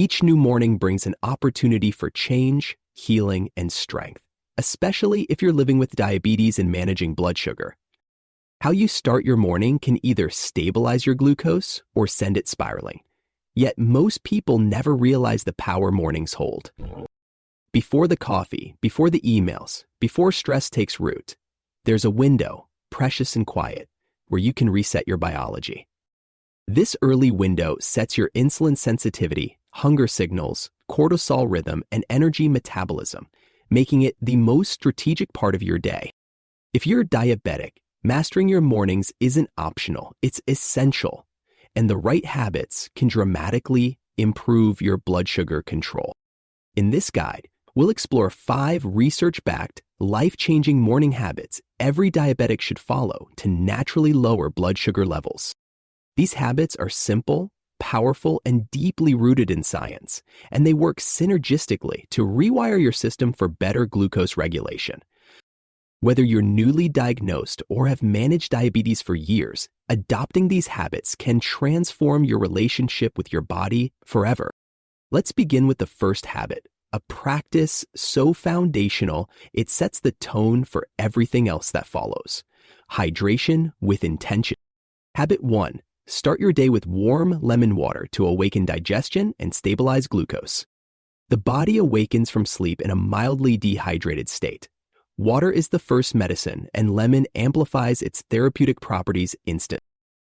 Each new morning brings an opportunity for change, healing, and strength, especially if you're living with diabetes and managing blood sugar. How you start your morning can either stabilize your glucose or send it spiraling. Yet most people never realize the power mornings hold. Before the coffee, before the emails, before stress takes root, there's a window, precious and quiet, where you can reset your biology. This early window sets your insulin sensitivity, hunger signals, cortisol rhythm, and energy metabolism, making it the most strategic part of your day. If you're diabetic, mastering your mornings isn't optional, it's essential, and the right habits can dramatically improve your blood sugar control. In this guide, we'll explore 5 research-backed, life-changing morning habits every diabetic should follow to naturally lower blood sugar levels. These habits are simple, powerful, and deeply rooted in science, and they work synergistically to rewire your system for better glucose regulation. Whether you're newly diagnosed or have managed diabetes for years, adopting these habits can transform your relationship with your body forever. Let's begin with the first habit, a practice so foundational it sets the tone for everything else that follows. Hydration with intention. Habit 1. Start your day with warm lemon water to awaken digestion and stabilize glucose. The body awakens from sleep in a mildly dehydrated state. Water is the first medicine, and lemon amplifies its therapeutic properties instantly.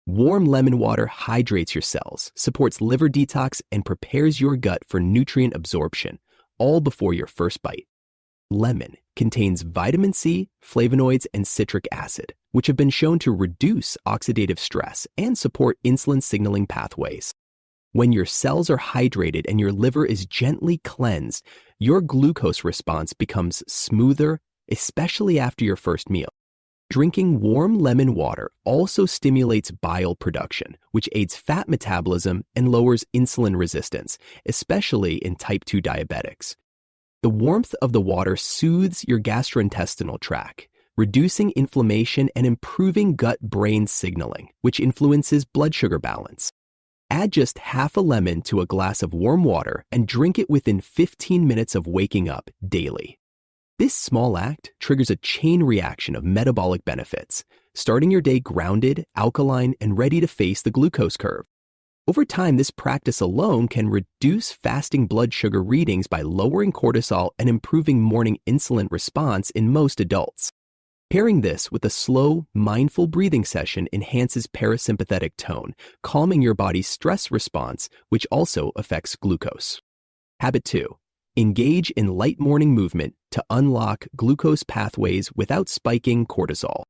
Warm lemon water hydrates your cells, supports liver detox, and prepares your gut for nutrient absorption, all before your first bite. Lemon contains vitamin C, flavonoids, and citric acid, which have been shown to reduce oxidative stress and support insulin signaling pathways. When your cells are hydrated and your liver is gently cleansed, your glucose response becomes smoother, especially after your first meal. Drinking warm lemon water also stimulates bile production, which aids fat metabolism and lowers insulin resistance, especially in type 2 diabetics. The warmth of the water soothes your gastrointestinal tract, reducing inflammation and improving gut-brain signaling, which influences blood sugar balance. Add just half a lemon to a glass of warm water and drink it within 15 minutes of waking up daily. This small act triggers a chain reaction of metabolic benefits, starting your day grounded, alkaline, and ready to face the glucose curve. Over time, this practice alone can reduce fasting blood sugar readings by lowering cortisol and improving morning insulin response in most adults. Pairing this with a slow, mindful breathing session enhances parasympathetic tone, calming your body's stress response, which also affects glucose. Habit 2. Engage in light morning movement to unlock glucose pathways without spiking cortisol.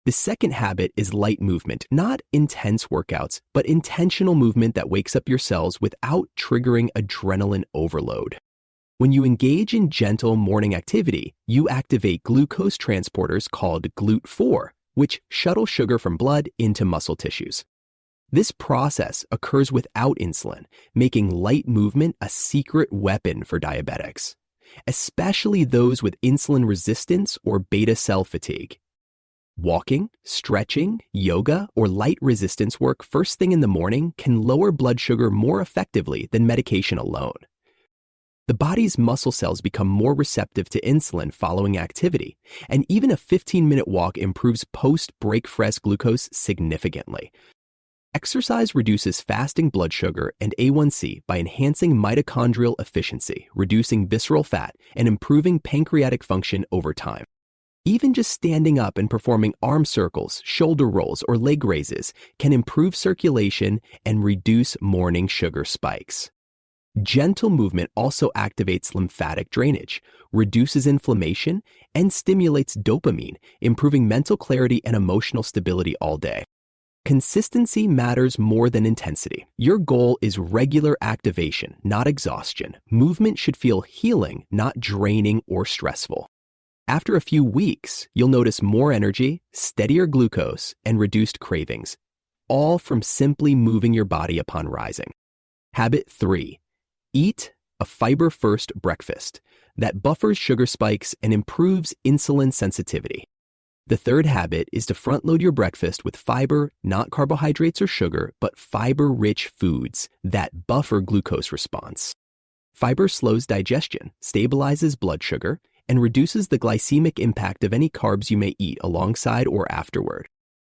The second habit is light movement, not intense workouts, but intentional movement that wakes up your cells without triggering adrenaline overload. When you engage in gentle morning activity, you activate glucose transporters called GLUT4, which shuttle sugar from blood into muscle tissues. This process occurs without insulin, making light movement a secret weapon for diabetics, especially those with insulin resistance or beta cell fatigue. Walking, stretching, yoga, or light resistance work first thing in the morning can lower blood sugar more effectively than medication alone. The body's muscle cells become more receptive to insulin following activity, and even a 15-minute walk improves post-break-fast glucose significantly. Exercise reduces fasting blood sugar and A1C by enhancing mitochondrial efficiency, reducing visceral fat, and improving pancreatic function over time. Even just standing up and performing arm circles, shoulder rolls, or leg raises can improve circulation and reduce morning sugar spikes. Gentle movement also activates lymphatic drainage, reduces inflammation, and stimulates dopamine, improving mental clarity and emotional stability all day. Consistency matters more than intensity. Your goal is regular activation, not exhaustion. Movement should feel healing, not draining or stressful. After a few weeks, you'll notice more energy, steadier glucose, and reduced cravings, all from simply moving your body upon rising. Habit 3. Eat a fiber-first breakfast that buffers sugar spikes and improves insulin sensitivity. The third habit is to front-load your breakfast with fiber, not carbohydrates or sugar, but fiber-rich foods that buffer glucose response. Fiber slows digestion, stabilizes blood sugar, and reduces the glycemic impact of any carbs you may eat alongside or afterward.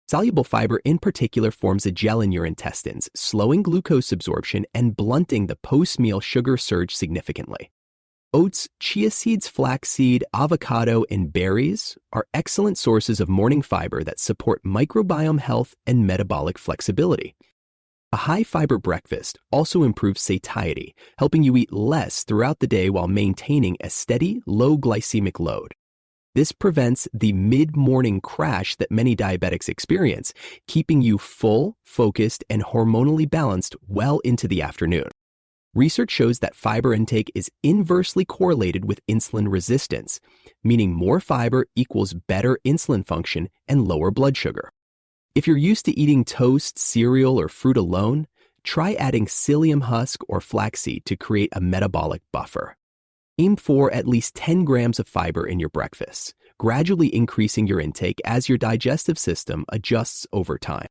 Soluble fiber in particular forms a gel in your intestines, slowing glucose absorption and blunting the post-meal sugar surge significantly. Oats, chia seeds, flaxseed, avocado, and berries are excellent sources of morning fiber that support microbiome health and metabolic flexibility. A high-fiber breakfast also improves satiety, helping you eat less throughout the day while maintaining a steady, low glycemic load. This prevents the mid-morning crash that many diabetics experience, keeping you full, focused, and hormonally balanced well into the afternoon. Research shows that fiber intake is inversely correlated with insulin resistance, meaning more fiber equals better insulin function and lower blood sugar. If you're used to eating toast, cereal, or fruit alone, try adding psyllium husk or flaxseed to create a metabolic buffer. Aim for at least 10 grams of fiber in your breakfast, gradually increasing your intake as your digestive system adjusts over time.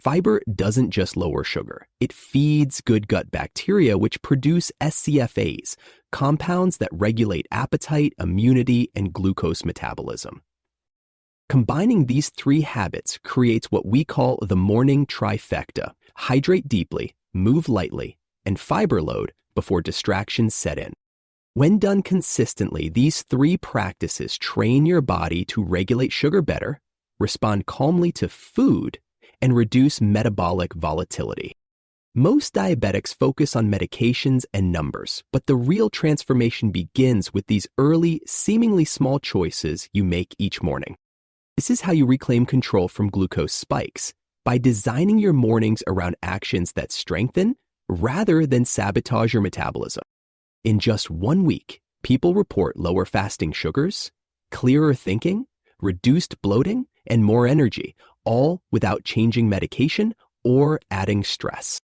Fiber doesn't just lower sugar. It feeds good gut bacteria, which produce SCFAs, compounds that regulate appetite, immunity, and glucose metabolism. Combining these three habits creates what we call the morning trifecta: hydrate deeply, move lightly, and fiber load before distractions set in. When done consistently, these three practices train your body to regulate sugar better, respond calmly to food, and reduce metabolic volatility. Most diabetics focus on medications and numbers, but the real transformation begins with these early, seemingly small choices you make each morning. This is how you reclaim control from glucose spikes, by designing your mornings around actions that strengthen rather than sabotage your metabolism. In just 1 week, people report lower fasting sugars, clearer thinking, reduced bloating, and more energy, all without changing medication or adding stress.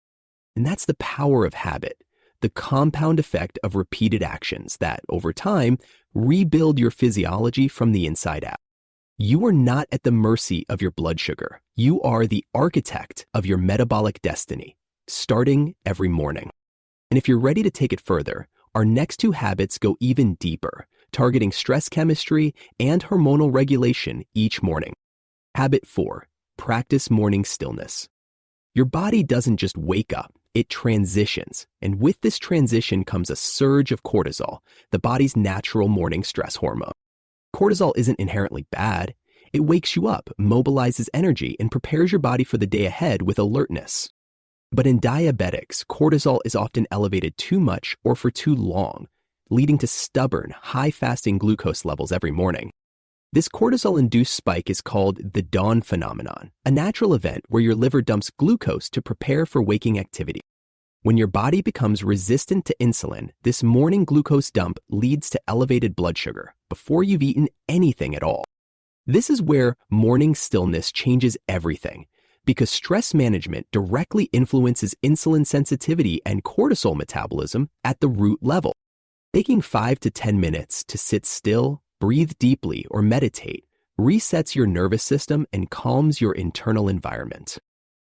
And that's the power of habit, the compound effect of repeated actions that, over time, rebuild your physiology from the inside out. You are not at the mercy of your blood sugar. You are the architect of your metabolic destiny, starting every morning. And if you're ready to take it further, our next two habits go even deeper, targeting stress chemistry and hormonal regulation each morning. Habit 4, practice morning stillness. Your body doesn't just wake up, it transitions. And with this transition comes a surge of cortisol, the body's natural morning stress hormone. Cortisol isn't inherently bad. It wakes you up, mobilizes energy, and prepares your body for the day ahead with alertness. But in diabetics, cortisol is often elevated too much or for too long, leading to stubborn, high-fasting glucose levels every morning. This cortisol-induced spike is called the dawn phenomenon, a natural event where your liver dumps glucose to prepare for waking activity. When your body becomes resistant to insulin, this morning glucose dump leads to elevated blood sugar before you've eaten anything at all. This is where morning stillness changes everything, because stress management directly influences insulin sensitivity and cortisol metabolism at the root level. Taking 5 to 10 minutes to sit still, breathe deeply, or meditate resets your nervous system and calms your internal environment.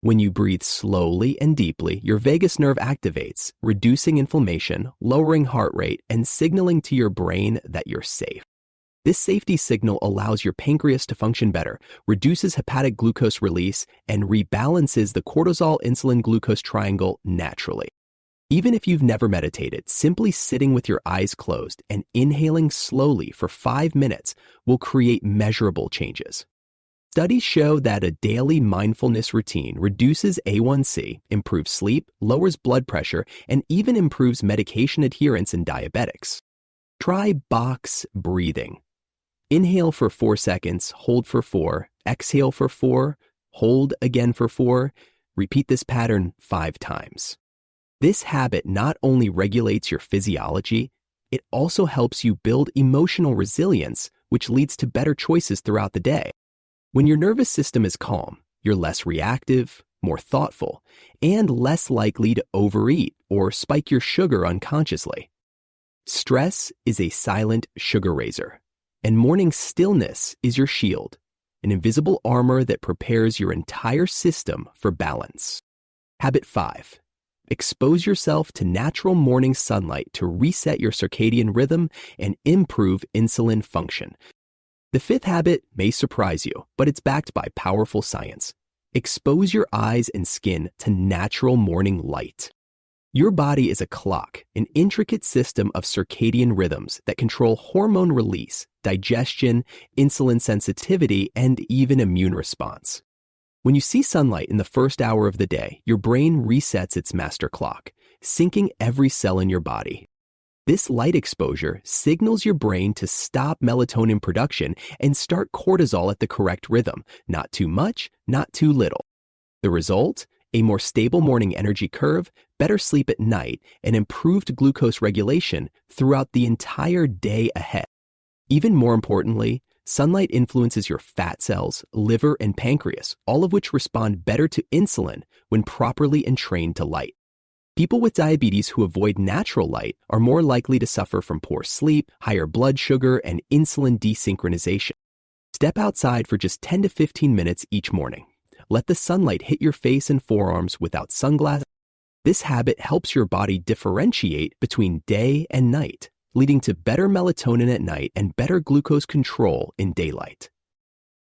When you breathe slowly and deeply, your vagus nerve activates, reducing inflammation, lowering heart rate, and signaling to your brain that you're safe. This safety signal allows your pancreas to function better, reduces hepatic glucose release, and rebalances the cortisol-insulin-glucose triangle naturally. Even if you've never meditated, simply sitting with your eyes closed and inhaling slowly for 5 minutes will create measurable changes. Studies show that a daily mindfulness routine reduces A1C, improves sleep, lowers blood pressure, and even improves medication adherence in diabetics. Try box breathing. Inhale for 4 seconds, hold for 4, exhale for 4, hold again for 4. Repeat this pattern 5 times. This habit not only regulates your physiology, it also helps you build emotional resilience, which leads to better choices throughout the day. When your nervous system is calm, you're less reactive, more thoughtful, and less likely to overeat or spike your sugar unconsciously. Stress is a silent sugar raiser, and morning stillness is your shield, an invisible armor that prepares your entire system for balance. Habit 5. Expose yourself to natural morning sunlight to reset your circadian rhythm and improve insulin function. The fifth habit may surprise you, but it's backed by powerful science. Expose your eyes and skin to natural morning light. Your body is a clock, an intricate system of circadian rhythms that control hormone release, digestion, insulin sensitivity, and even immune response. When you see sunlight in the first hour of the day, your brain resets its master clock, syncing every cell in your body. This light exposure signals your brain to stop melatonin production and start cortisol at the correct rhythm, not too much, not too little. The result? A more stable morning energy curve, better sleep at night, and improved glucose regulation throughout the entire day ahead. Even more importantly, sunlight influences your fat cells, liver, and pancreas, all of which respond better to insulin when properly entrained to light. People with diabetes who avoid natural light are more likely to suffer from poor sleep, higher blood sugar, and insulin desynchronization. Step outside for just 10 to 15 minutes each morning. Let the sunlight hit your face and forearms without sunglasses. This habit helps your body differentiate between day and night, leading to better melatonin at night and better glucose control in daylight.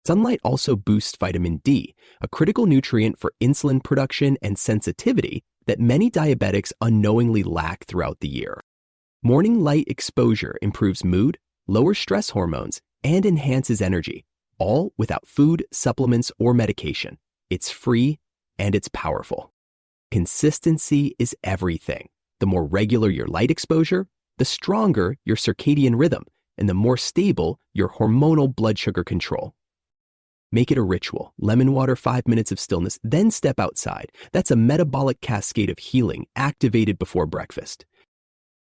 Sunlight also boosts vitamin D, a critical nutrient for insulin production and sensitivity that many diabetics unknowingly lack throughout the year. Morning light exposure improves mood, lowers stress hormones, and enhances energy, all without food, supplements, or medication. It's free and it's powerful. Consistency is everything. The more regular your light exposure, the stronger your circadian rhythm, and the more stable your hormonal blood sugar control. Make it a ritual. Lemon water, 5 minutes of stillness, then step outside. That's a metabolic cascade of healing activated before breakfast.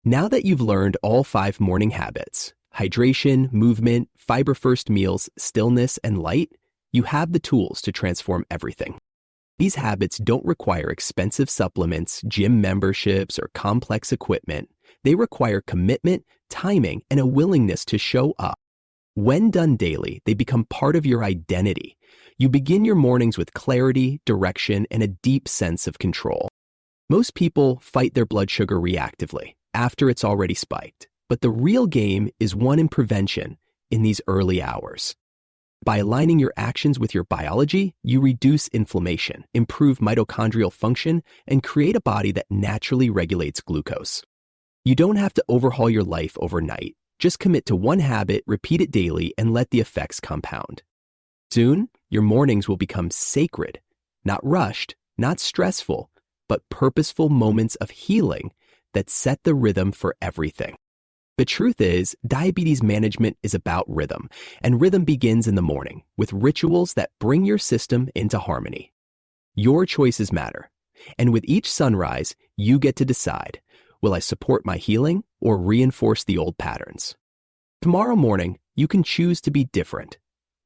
Now that you've learned all 5 morning habits, hydration, movement, fiber-first meals, stillness, and light, you have the tools to transform everything. These habits don't require expensive supplements, gym memberships, or complex equipment. They require commitment, timing, and a willingness to show up. When done daily, they become part of your identity. You begin your mornings with clarity, direction, and a deep sense of control. Most people fight their blood sugar reactively, after it's already spiked. But the real game is won in prevention in these early hours. By aligning your actions with your biology, you reduce inflammation, improve mitochondrial function, and create a body that naturally regulates glucose. You don't have to overhaul your life overnight. Just commit to one habit, repeat it daily, and let the effects compound. Soon, your mornings will become sacred, not rushed, not stressful, but purposeful moments of healing that set the rhythm for everything. The truth is, diabetes management is about rhythm, and rhythm begins in the morning with rituals that bring your system into harmony. Your choices matter, and with each sunrise, you get to decide, will I support my healing or reinforce the old patterns? Tomorrow morning, you can choose to be different,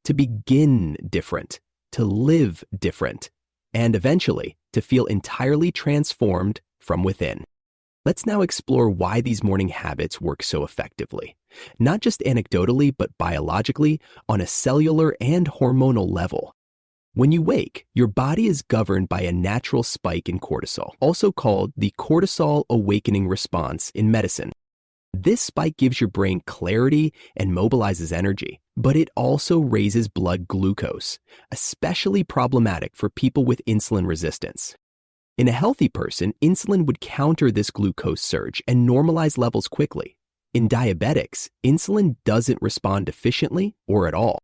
to begin different, to live different, and eventually to feel entirely transformed from within. Let's now explore why these morning habits work so effectively, not just anecdotally, but biologically on a cellular and hormonal level. When you wake, your body is governed by a natural spike in cortisol, also called the cortisol awakening response in medicine. This spike gives your brain clarity and mobilizes energy, but it also raises blood glucose, especially problematic for people with insulin resistance. In a healthy person, insulin would counter this glucose surge and normalize levels quickly. In diabetics, insulin doesn't respond efficiently or at all.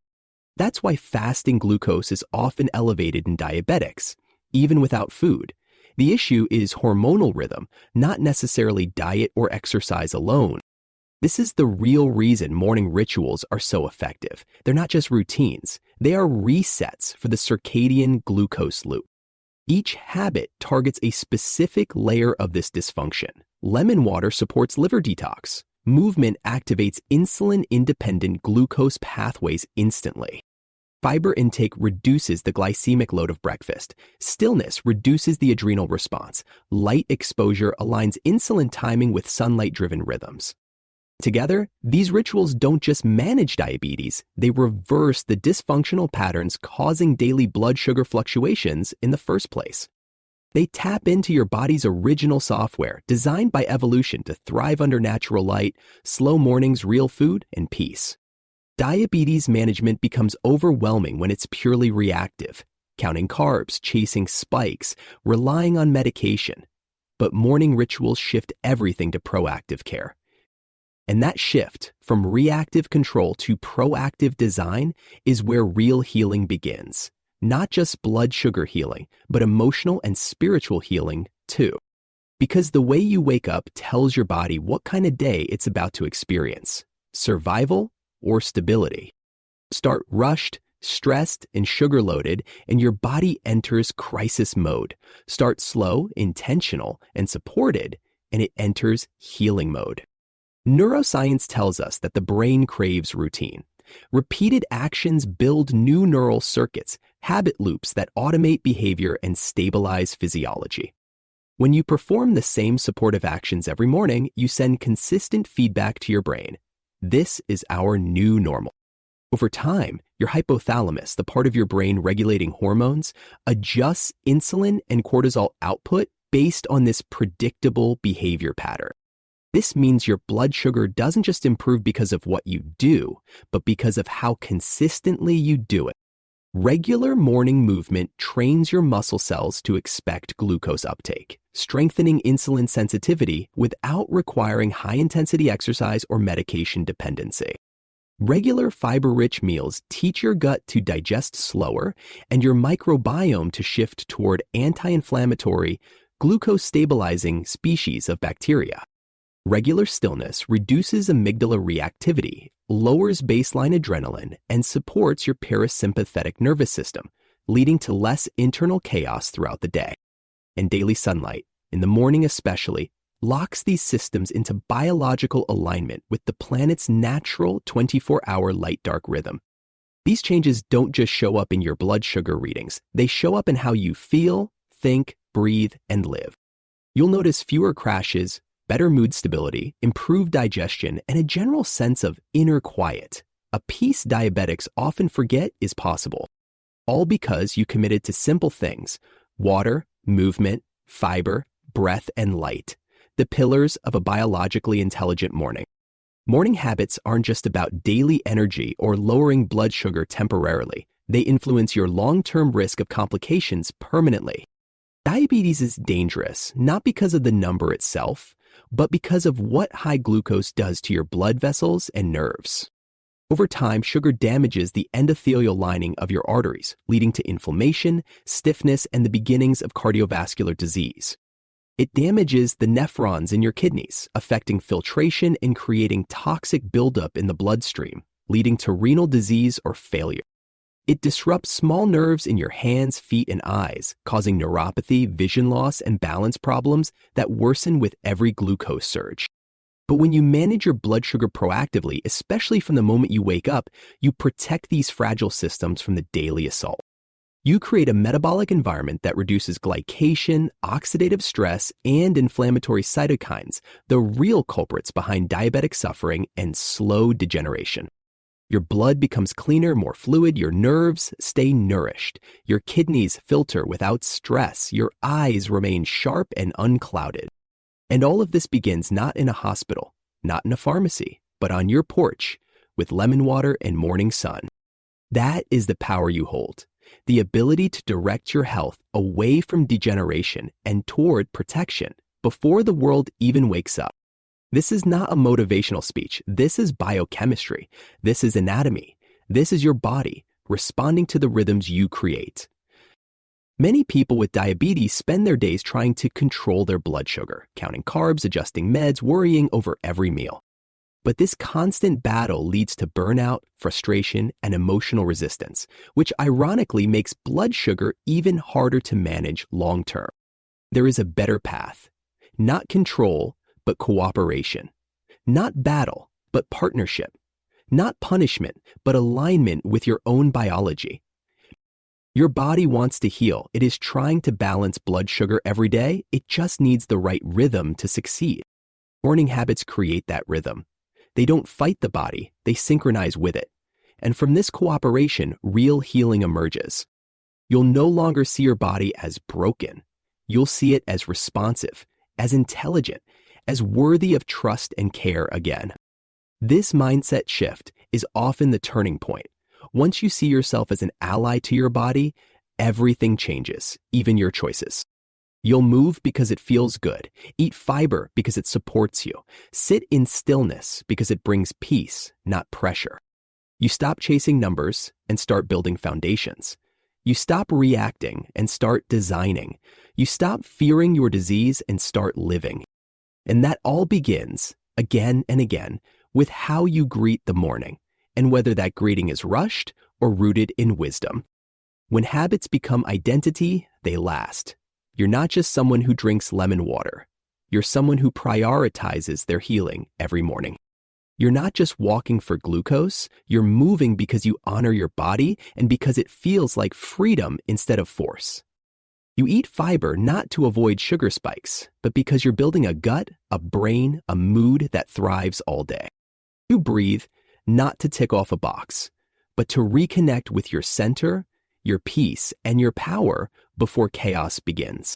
That's why fasting glucose is often elevated in diabetics, even without food. The issue is hormonal rhythm, not necessarily diet or exercise alone. This is the real reason morning rituals are so effective. They're not just routines, they are resets for the circadian glucose loop. Each habit targets a specific layer of this dysfunction. Lemon water supports liver detox. Movement activates insulin-independent glucose pathways instantly. Fiber intake reduces the glycemic load of breakfast. Stillness reduces the adrenal response. Light exposure aligns insulin timing with sunlight-driven rhythms. Together, these rituals don't just manage diabetes, they reverse the dysfunctional patterns causing daily blood sugar fluctuations in the first place. They tap into your body's original software, designed by evolution to thrive under natural light, slow mornings, real food, and peace. Diabetes management becomes overwhelming when it's purely reactive, counting carbs, chasing spikes, relying on medication. But morning rituals shift everything to proactive care. And that shift from reactive control to proactive design is where real healing begins. Not just blood sugar healing, but emotional and spiritual healing too. Because the way you wake up tells your body what kind of day it's about to experience: survival or stability. Start rushed, stressed, and sugar-loaded, and your body enters crisis mode. Start slow, intentional, and supported, and it enters healing mode. Neuroscience tells us that the brain craves routine. Repeated actions build new neural circuits, habit loops that automate behavior and stabilize physiology. When you perform the same supportive actions every morning, you send consistent feedback to your brain. This is our new normal. Over time, your hypothalamus, the part of your brain regulating hormones, adjusts insulin and cortisol output based on this predictable behavior pattern. This means your blood sugar doesn't just improve because of what you do, but because of how consistently you do it. Regular morning movement trains your muscle cells to expect glucose uptake, strengthening insulin sensitivity without requiring high-intensity exercise or medication dependency. Regular fiber-rich meals teach your gut to digest slower and your microbiome to shift toward anti-inflammatory, glucose-stabilizing species of bacteria. Regular stillness reduces amygdala reactivity, lowers baseline adrenaline, and supports your parasympathetic nervous system, leading to less internal chaos throughout the day. And daily sunlight, in the morning especially, locks these systems into biological alignment with the planet's natural 24-hour light-dark rhythm. These changes don't just show up in your blood sugar readings, they show up in how you feel, think, breathe, and live. You'll notice fewer crashes, better mood stability, improved digestion, and a general sense of inner quiet, a peace diabetics often forget is possible. All because you committed to simple things: water, movement, fiber, breath, and light, the pillars of a biologically intelligent morning. Morning habits aren't just about daily energy or lowering blood sugar temporarily. They influence your long-term risk of complications permanently. Diabetes is dangerous, not because of the number itself, but because of what high glucose does to your blood vessels and nerves. Over time, sugar damages the endothelial lining of your arteries, leading to inflammation, stiffness, and the beginnings of cardiovascular disease. It damages the nephrons in your kidneys, affecting filtration and creating toxic buildup in the bloodstream, leading to renal disease or failure. It disrupts small nerves in your hands, feet, and eyes, causing neuropathy, vision loss, and balance problems that worsen with every glucose surge. But when you manage your blood sugar proactively, especially from the moment you wake up, you protect these fragile systems from the daily assault. You create a metabolic environment that reduces glycation, oxidative stress, and inflammatory cytokines, the real culprits behind diabetic suffering and slow degeneration. Your blood becomes cleaner, more fluid, your nerves stay nourished, your kidneys filter without stress, your eyes remain sharp and unclouded. And all of this begins not in a hospital, not in a pharmacy, but on your porch with lemon water and morning sun. That is the power you hold, the ability to direct your health away from degeneration and toward protection before the world even wakes up. This is not a motivational speech. This is biochemistry. This is anatomy. This is your body responding to the rhythms you create. Many people with diabetes spend their days trying to control their blood sugar, counting carbs, adjusting meds, worrying over every meal. But this constant battle leads to burnout, frustration, and emotional resistance, which ironically makes blood sugar even harder to manage long term. There is a better path. Not control, but cooperation. Not battle, but partnership. Not punishment, but alignment with your own biology. Your body wants to heal. It is trying to balance blood sugar every day. It just needs the right rhythm to succeed. Morning habits create that rhythm. They don't fight the body, they synchronize with it. And from this cooperation, real healing emerges. You'll no longer see your body as broken. You'll see it as responsive, as intelligent, as worthy of trust and care again. This mindset shift is often the turning point. Once you see yourself as an ally to your body, everything changes, even your choices. You'll move because it feels good, eat fiber because it supports you, sit in stillness because it brings peace, not pressure. You stop chasing numbers and start building foundations. You stop reacting and start designing. You stop fearing your disease and start living. And that all begins, again and again, with how you greet the morning, and whether that greeting is rushed or rooted in wisdom. When habits become identity, they last. You're not just someone who drinks lemon water. You're someone who prioritizes their healing every morning. You're not just walking for glucose, you're moving because you honor your body and because it feels like freedom instead of force. You eat fiber not to avoid sugar spikes, but because you're building a gut, a brain, a mood that thrives all day. You breathe not to tick off a box, but to reconnect with your center, your peace, and your power before chaos begins.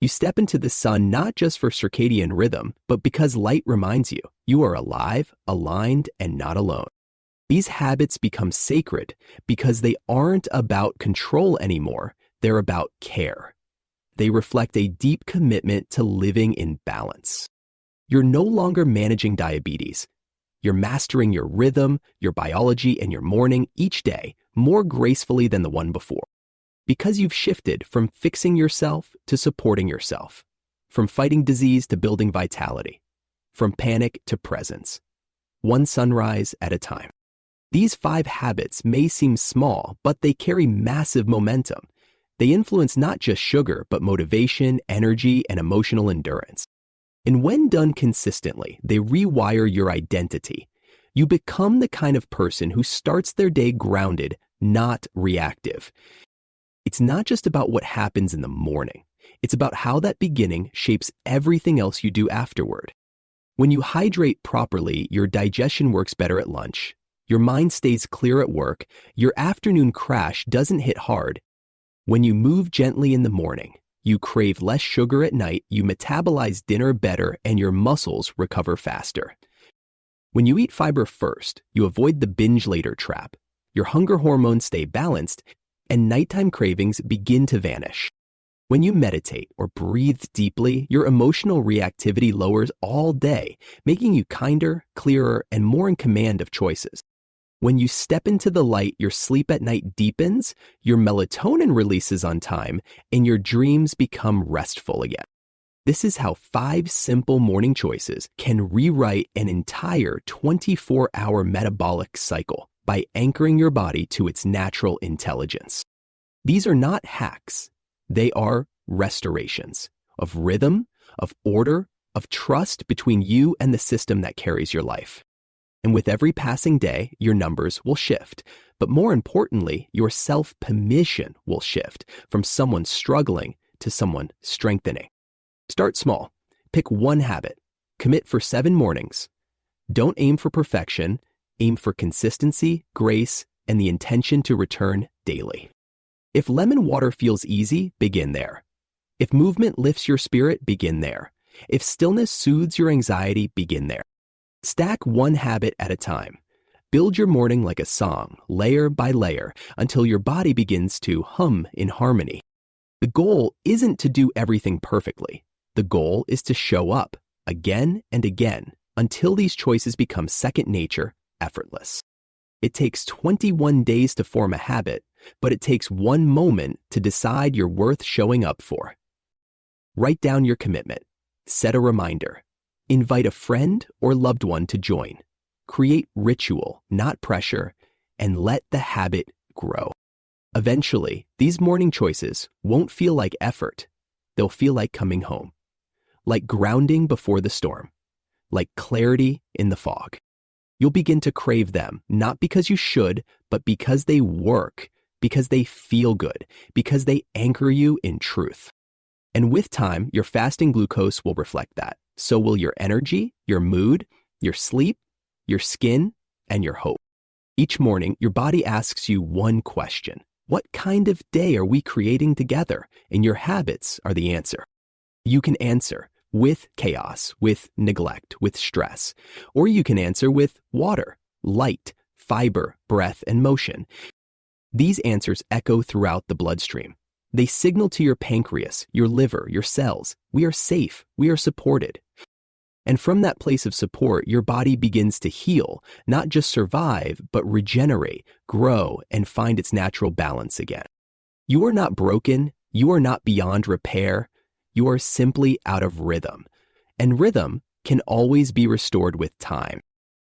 You step into the sun not just for circadian rhythm, but because light reminds you you are alive, aligned, and not alone. These habits become sacred because they aren't about control anymore, they're about care. They reflect a deep commitment to living in balance. You're no longer managing diabetes. You're mastering your rhythm, your biology, and your morning each day more gracefully than the one before. Because you've shifted from fixing yourself to supporting yourself, from fighting disease to building vitality, from panic to presence, one sunrise at a time. These 5 habits may seem small, but they carry massive momentum. They influence not just sugar, but motivation, energy, and emotional endurance. And when done consistently, they rewire your identity. You become the kind of person who starts their day grounded, not reactive. It's not just about what happens in the morning. It's about how that beginning shapes everything else you do afterward. When you hydrate properly, your digestion works better at lunch. Your mind stays clear at work. Your afternoon crash doesn't hit hard. When you move gently in the morning, you crave less sugar at night, you metabolize dinner better, and your muscles recover faster. When you eat fiber first, you avoid the binge later trap. Your hunger hormones stay balanced, and nighttime cravings begin to vanish. When you meditate or breathe deeply, your emotional reactivity lowers all day, making you kinder, clearer, and more in command of choices. When you step into the light, your sleep at night deepens, your melatonin releases on time, and your dreams become restful again. This is how 5 simple morning choices can rewrite an entire 24-hour metabolic cycle by anchoring your body to its natural intelligence. These are not hacks. They are restorations of rhythm, of order, of trust between you and the system that carries your life. And with every passing day, your numbers will shift. But more importantly, your self-permission will shift from someone struggling to someone strengthening. Start small. Pick one habit. Commit for 7 mornings. Don't aim for perfection. Aim for consistency, grace, and the intention to return daily. If lemon water feels easy, begin there. If movement lifts your spirit, begin there. If stillness soothes your anxiety, begin there. Stack one habit at a time. Build your morning like a song, layer by layer, until your body begins to hum in harmony. The goal isn't to do everything perfectly. The goal is to show up again and again until these choices become second nature, effortless. It takes 21 days to form a habit, but it takes 1 moment to decide you're worth showing up for. Write down your commitment. Set a reminder. Invite a friend or loved one to join. Create ritual, not pressure, and let the habit grow. Eventually, these morning choices won't feel like effort. They'll feel like coming home, like grounding before the storm, like clarity in the fog. You'll begin to crave them, not because you should, but because they work, because they feel good, because they anchor you in truth. And with time, your fasting glucose will reflect that. So will your energy, your mood, your sleep, your skin, and your hope. Each morning, your body asks you one question. What kind of day are we creating together? And your habits are the answer. You can answer with chaos, with neglect, with stress. Or you can answer with water, light, fiber, breath, and motion. These answers echo throughout the bloodstream. They signal to your pancreas, your liver, your cells, we are safe, we are supported. And from that place of support, your body begins to heal, not just survive, but regenerate, grow, and find its natural balance again. You are not broken, you are not beyond repair, you are simply out of rhythm. And rhythm can always be restored with time.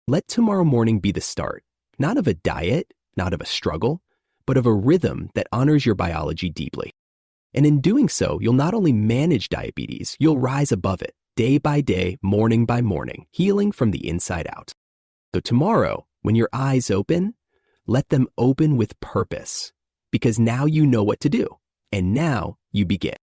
Let tomorrow morning be the start, not of a diet, not of a struggle, but of a rhythm that honors your biology deeply. And in doing so, you'll not only manage diabetes, you'll rise above it, day by day, morning by morning, healing from the inside out. So tomorrow, when your eyes open, let them open with purpose, because now you know what to do, and now you begin.